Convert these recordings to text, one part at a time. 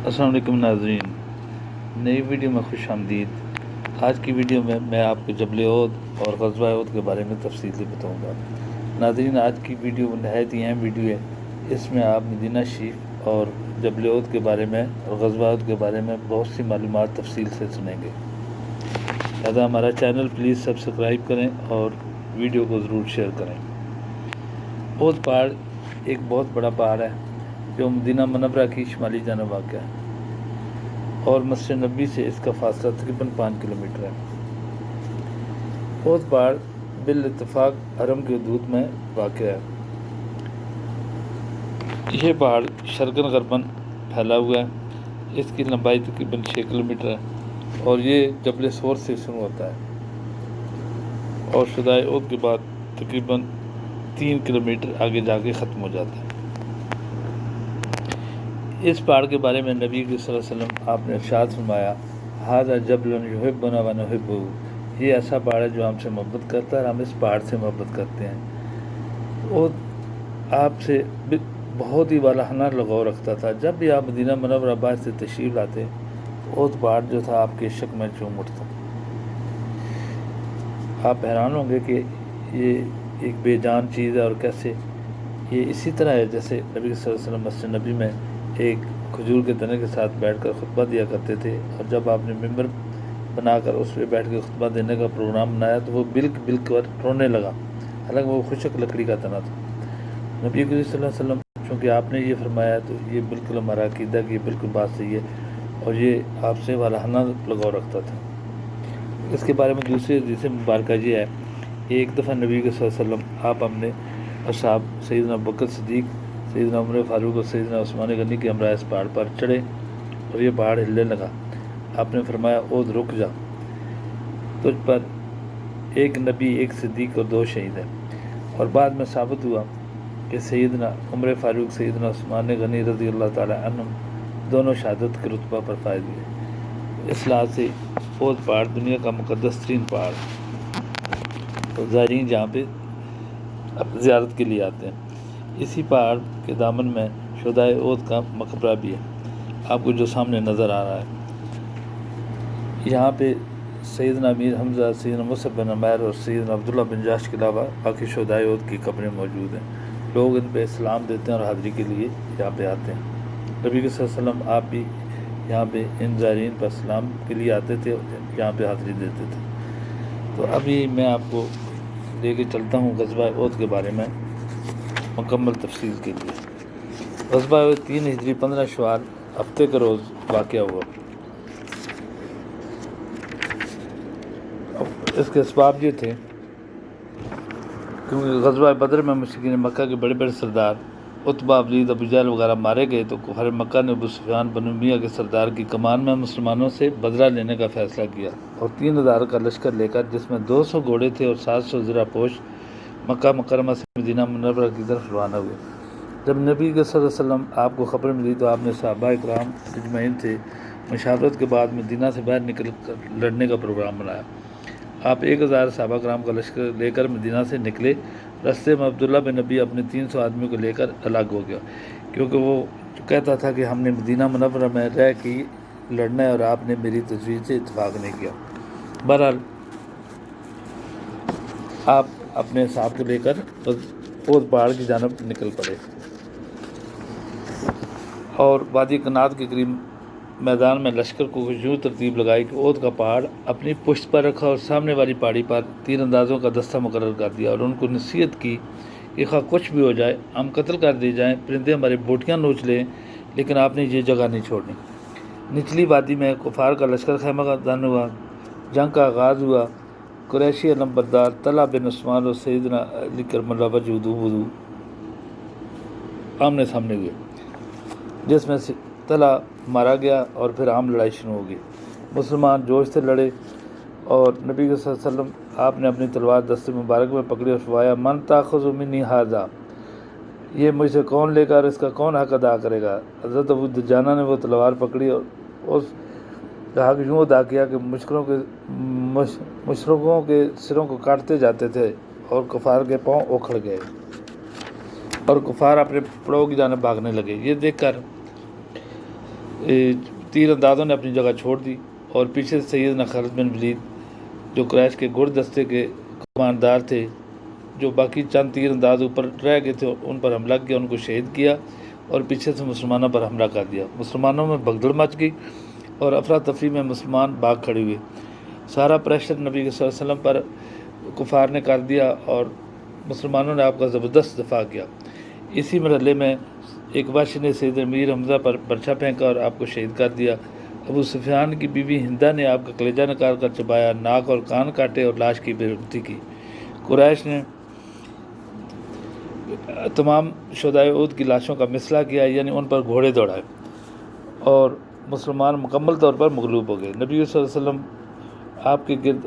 अस्सलाम वालेकुम नाज़रीन, नई वीडियो में खुश आमदीद। आज की वीडियो में मैं आपको जबल ओहद और ग़ज़वा ओहद के बारे में तफसीली बताऊंगा। नाज़रीन, आज की वीडियो नहायत ही अहम वीडियो है। इसमें आप मदीना शरीफ और जबल ओहद के बारे में और ग़ज़वा ओहद के बारे में बहुत सी मालूमात तफसील से सुनेंगे। लिहाजा हमारा चैनल प्लीज़ सब्सक्राइब करें और वीडियो को ज़रूर शेयर करें। ओहद पहाड़ एक बहुत बड़ा पहाड़ है जो मदीना मनव्वरा की शुमाली जानब वाक़या है और मस्जिद नबी से इसका फासला तकरीबन 5 किलोमीटर है। ओहद पहाड़ बिल इत्तफाक हरम के हदूद में वाक़या है। यह पहाड़ शर्कन गरबन फैला हुआ है। इसकी लंबाई तकरीबन 6 किलोमीटर है और ये जबल सोर से शुरू होता है और शुदाए ओहद के बाद तकरीबन 3 किलोमीटर आगे जाके ख़त्म हो जाता है। इस पहाड़ के बारे में नबी सल्लल्लाहु अलैहि वसल्लम आपने इरशाद फरमाया, हाज़ा जबलुन युहिब्बुना व नुहिब्बुहु, ये ऐसा पहाड़ है जो हमसे मोहब्बत करता है और हम इस पहाड़ से मोहब्बत करते हैं। वो आपसे बहुत ही वालाहाना लगाव रखता था। जब भी आप मदीना मनव्वरा बाहर से तशरीफ़ लाते, वो पहाड़ जो था आपके इश्क में झूम उठता। आप हैरान होंगे कि ये एक बेजान चीज़ है और कैसे ये इसी तरह है जैसे नबी सल्लल्लाहु अलैहि वसल्लम मस्जिद नबी में एक खजूर के तने के साथ बैठकर खुतबा दिया करते थे और जब आपने मिंबर बनाकर उस पर बैठ के खुतबा देने का प्रोग्राम बनाया तो वो बिल्क कर रोने लगा, हालांकि वो खुशक लकड़ी का तना था। नबी सल्लल्लाहु अलैहि वसल्लम चूँकि आपने ये फरमाया तो ये बिल्कुल हमारा अक़ीदा की बिल्कुल बात सही है और ये आपसे वालाहाना लगाव रखता था। इसके बारे में दूसरी हदीस मुबारक ये है, एक दफ़ा नबी सल्लल्लाहु अलैहि वसल्लम आप हमने असहाब सैयदना अबू बकर सिद्दीक़, सैयदना उमर फारूक और सैयदना उस्मान गनी के हमरा इस पहाड़ पर चढ़े और ये पहाड़ हिलने लगा। आपने फरमाया, ओहद रुक जा, तुझ पर एक नबी, एक सिद्दीक़ और 2 शहीद हैं। और बाद में साबित हुआ कि सैयदना उमर फारूक, सैयदना उस्मान गनी रज़ी अल्लाह ताला अन्हुम दोनों शहादत के रुतबा पर फायद हुए। इस लिहाज से ओहद पहाड़ दुनिया का मुक़द्दस तरीन पहाड़, तो ज़ायरीन जहाँ पे अब ज़ियारत के लिए आते हैं। इसी पहाड़ के दामन में शुहदाए ओहद का मकबरा भी है, आपको जो सामने नज़र आ रहा है। यहाँ पे सैयदना अमीर हमज़ा, सैयदना मुसअब बिन उमैर और सैयदना अब्दुल्लाह बिन जाश के अलावा बाकी शुहदाए ओहद की कब्रें मौजूद हैं। लोग इन पे सलाम देते हैं और हाज़री के लिए यहाँ पे आते हैं। नबी सल्लल्लाहु अलैहि वसल्लम आप भी यहाँ पे इन ज़ायरीन पर सलाम के लिए आते थे, यहाँ पे हाज़री देते थे। तो अभी मैं आपको लेके चलता हूँ ग़ज़वा ओहद के बारे में मुकम्मल तफसील के लिए। ग़ज़वा ओहद 3 हिजरी 15 शवाल हफ्ते का रोज़ वाक़या हुआ। अब इसके असबाब ये थे क्योंकि ग़ज़वा बदर में मुशरिकीन मक्का के बड़े बड़े सरदार उतबा, वलीद, अबू जहल वगैरह मारे गए तो कुफ़ार मक्का ने अबू सुफ़ियान बनु उमय्या के सरदार की कमान में मुसलमानों से बदला लेने का फ़ैसला किया और 3000 का लश्कर लेकर, जिसमें 200 घोड़े थे और 700 ज़रापोश, मक्का मुकरमा से मदीना मुनव्वरा की तरफ रवाना हुए। जब नबी सल्लल्लाहु अलैहि वसल्लम आपको खबर मिली तो आपने सहाबा इकराम अजमईन से मशावरत के बाद मदीना से बाहर निकल कर लड़ने का प्रोग्राम बनाया। आप 1000 सहाबा इकराम का लश्कर लेकर मदीना से निकले। रास्ते में अब्दुल्ला बिन नबी अपने 300 आदमियों को लेकर अलग हो गया क्योंकि वो कहता था कि हमने मदीना मुनव्वरा में रह के लड़ना है और आपने मेरी तजवीज़ से इत्तफाक नहीं किया। बहरहाल आप अपने साथ को लेकर ओहद पहाड़ की जानब निकल पड़े और वादी कनात के करीब मैदान में लश्कर को यूँ तरतीब लगाई कि ओहद का पहाड़ अपनी पुश्त पर रखा और सामने वाली पहाड़ी पर तीर अंदाज़ों का दस्ता मुकर्रर कर दिया और उनको नसीहत की कि खा कुछ भी हो जाए, हम कत्ल कर दिए जाएँ, परिंदे हमारी बोटियाँ नोच लें, लेकिन आपने ये जगह नहीं छोड़नी। निचली वादी में कुफार का लश्कर खैमा का दान हुआ। जंग का आगाज़ हुआ। कुरैशी अलमबरदार तला बिन उस्मान और सैयदना अली करमल्लाह वजहू आमने सामने हुए, जिसमें से तला मारा गया और फिर आम लड़ाई शुरू हो गई। मुसलमान जोश से लड़े और नबी सल्लल्लाहु अलैहि वसल्लम आपने अपनी तलवार दस्ते मुबारक में पकड़ी और फरमाया, मन ताख़ुज़ु मिन्नी हाज़ा, ये मुझसे कौन लेगा और इसका कौन हक़ अदा करेगा। हज़रत अबू दुजाना ने वो तलवार पकड़ी और उस हक़ यूँ अदा किया कि मुशरिकों के सिरों को काटते जाते थे और कुफार के पाँव उखड़ गए और कुफार अपने पड़ों की जानिब भागने लगे। ये देखकर تیر اندازوں نے اپنی جگہ چھوڑ دی اور پیچھے سے سیدنا خالد بن ولید جو قریش کے گھڑ دستے کے کماندار تھے، جو باقی چند تیر انداز اوپر رہ گئے تھے، ان پر حملہ کیا، ان کو شہید کیا اور پیچھے سے مسلمانوں پر حملہ کر دیا۔ مسلمانوں میں بھگدڑ مچ گئی اور افراتفری میں مسلمان بھاگ کھڑے ہوئے۔ سارا پریشر نبی صلی اللہ علیہ وسلم پر کفار نے کر دیا اور مسلمانوں نے آپ کا زبردست دفاع کیا۔ اسی مرحلے میں ایک وحش نے سید امیر حمزہ پر برچھا پھینکا اور آپ کو شہید کر دیا۔ ابو سفیان کی بیوی ہندہ نے آپ کا کلیجہ نکال کر چبایا، ناک اور کان کاٹے اور لاش کی بے رغبتی کی۔ قریش نے تمام شہدائے احد کی لاشوں کا مثلا کیا، یعنی ان پر گھوڑے دوڑائے، اور مسلمان مکمل طور پر مغلوب ہو گئے۔ نبی صلی اللہ علیہ وسلم آپ کے گرد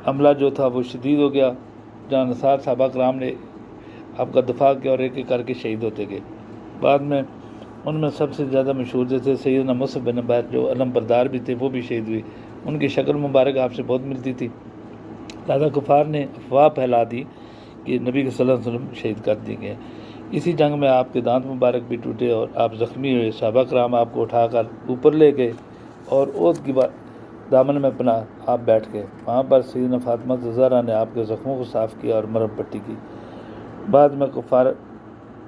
عملہ جو تھا وہ شدید ہو گیا، جہاں انصار صحابہ کرام نے آپ کا دفاع کیا اور ایک ایک کر کے شہید ہوتے گئے۔ بعد میں ان میں سب سے زیادہ مشہور جو تھے سیدنا مصعب بن عمیر، جو علم بردار بھی تھے، وہ بھی شہید ہوئے۔ ان کی شکل مبارک آپ سے بہت ملتی تھی، لہذا کفار نے افواہ پھیلا دی کہ نبی صلی اللہ علیہ وسلم شہید کر دیے گئے۔ اسی جنگ میں آپ کے دانت مبارک بھی ٹوٹے اور آپ زخمی ہوئے۔ صحابہ کرام آپ کو اٹھا کر اوپر لے گئے اور احد کی دامن میں پناہ آپ بیٹھ گئے۔ وہاں پر سیدنا فاطمہ زہرا نے آپ کے زخموں کو صاف کیا اور مرہم پٹی کی۔ بعد میں کفار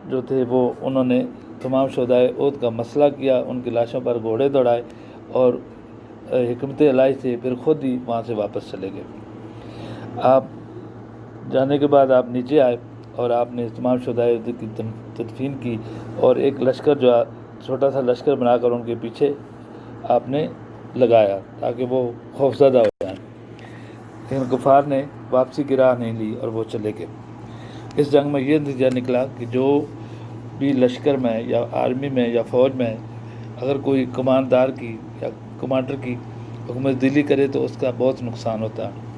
جو تھے وہ انہوں نے تمام شہدائے احد کا مسئلہ کیا، ان کی لاشوں پر گھوڑے دوڑائے اور حکمت الہی سے پھر خود ہی وہاں سے واپس چلے گئے۔ آپ جانے کے بعد آپ نیچے آئے اور آپ نے تمام شہدائے احد کی تدفین کی اور ایک لشکر جو چھوٹا سا لشکر بنا کر ان کے پیچھے آپ نے لگایا تاکہ وہ خوفزدہ ہو جائیں، لیکن کفار نے واپسی کی راہ نہیں لی اور وہ چلے گئے۔ اس جنگ میں یہ نتیجہ نکلا کہ جو بھی لشکر میں یا آرمی میں یا فوج میں اگر کوئی کماندار کی یا کمانڈر کی حکمت دلی کرے تو اس کا بہت نقصان ہوتا ہے۔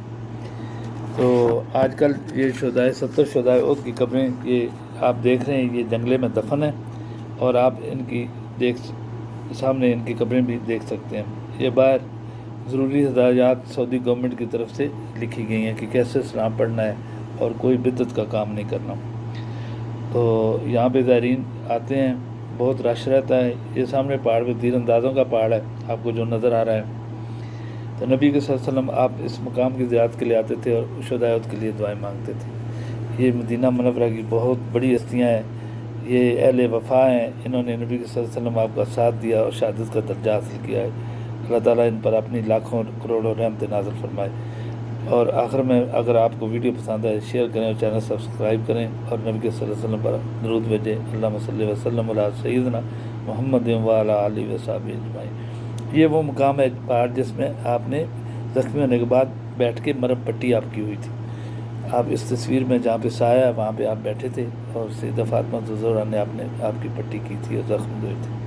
تو آج کل یہ 70 شہدائے احد کی قبریں یہ آپ دیکھ رہے ہیں، یہ جنگلے میں دفن ہیں اور آپ ان کی سامنے ان کی قبریں بھی دیکھ سکتے ہیں۔ یہ باہر ضروری ہدایات سعودی گورنمنٹ کی طرف سے لکھی گئی ہیں کہ کیسے اسلام پڑھنا ہے اور کوئی بدعت کا کام نہیں کرنا۔ تو یہاں پہ زائرین آتے ہیں، بہت رش رہتا ہے۔ یہ سامنے پہاڑ پہ تیر اندازوں کا پہاڑ ہے آپ کو جو نظر آ رہا ہے۔ تو نبی صلی اللہ علیہ وسلم آپ اس مقام کی زیارت کے لیے آتے تھے اور شہدائے احد کے لیے دعائیں مانگتے تھے۔ یہ مدینہ منورہ کی بہت بڑی ہستیاں ہیں، یہ اہل وفا ہیں، انہوں نے نبی صلی اللہ علیہ وسلم آپ کا ساتھ دیا اور شہادت کا درجہ حاصل کیا ہے۔ اللہ تعالیٰ ان پر اپنی لاکھوں کروڑوں رحمت نازل فرمائے۔ اور آخر میں اگر آپ کو ویڈیو پسند آئے شیئر کریں اور چینل سبسکرائب کریں اور نبی صلی اللہ علیہ وسلم پر درود بھیجیں۔ اللہم صلی وسلم علی سیدنا محمد وعلی آلہ وصحبہ اجمعین۔ یہ وہ مقام ہے پہاڑ جس میں آپ نے زخمی ہونے کے بعد بیٹھ کے مرہم پٹی آپ کی ہوئی تھی۔ آپ اس تصویر میں جہاں پہ سایہ ہے وہاں پہ آپ بیٹھے تھے اور سیدہ فاطمہ زہرا نے آپ کی پٹی کی تھی اور زخم ہوئے تھے۔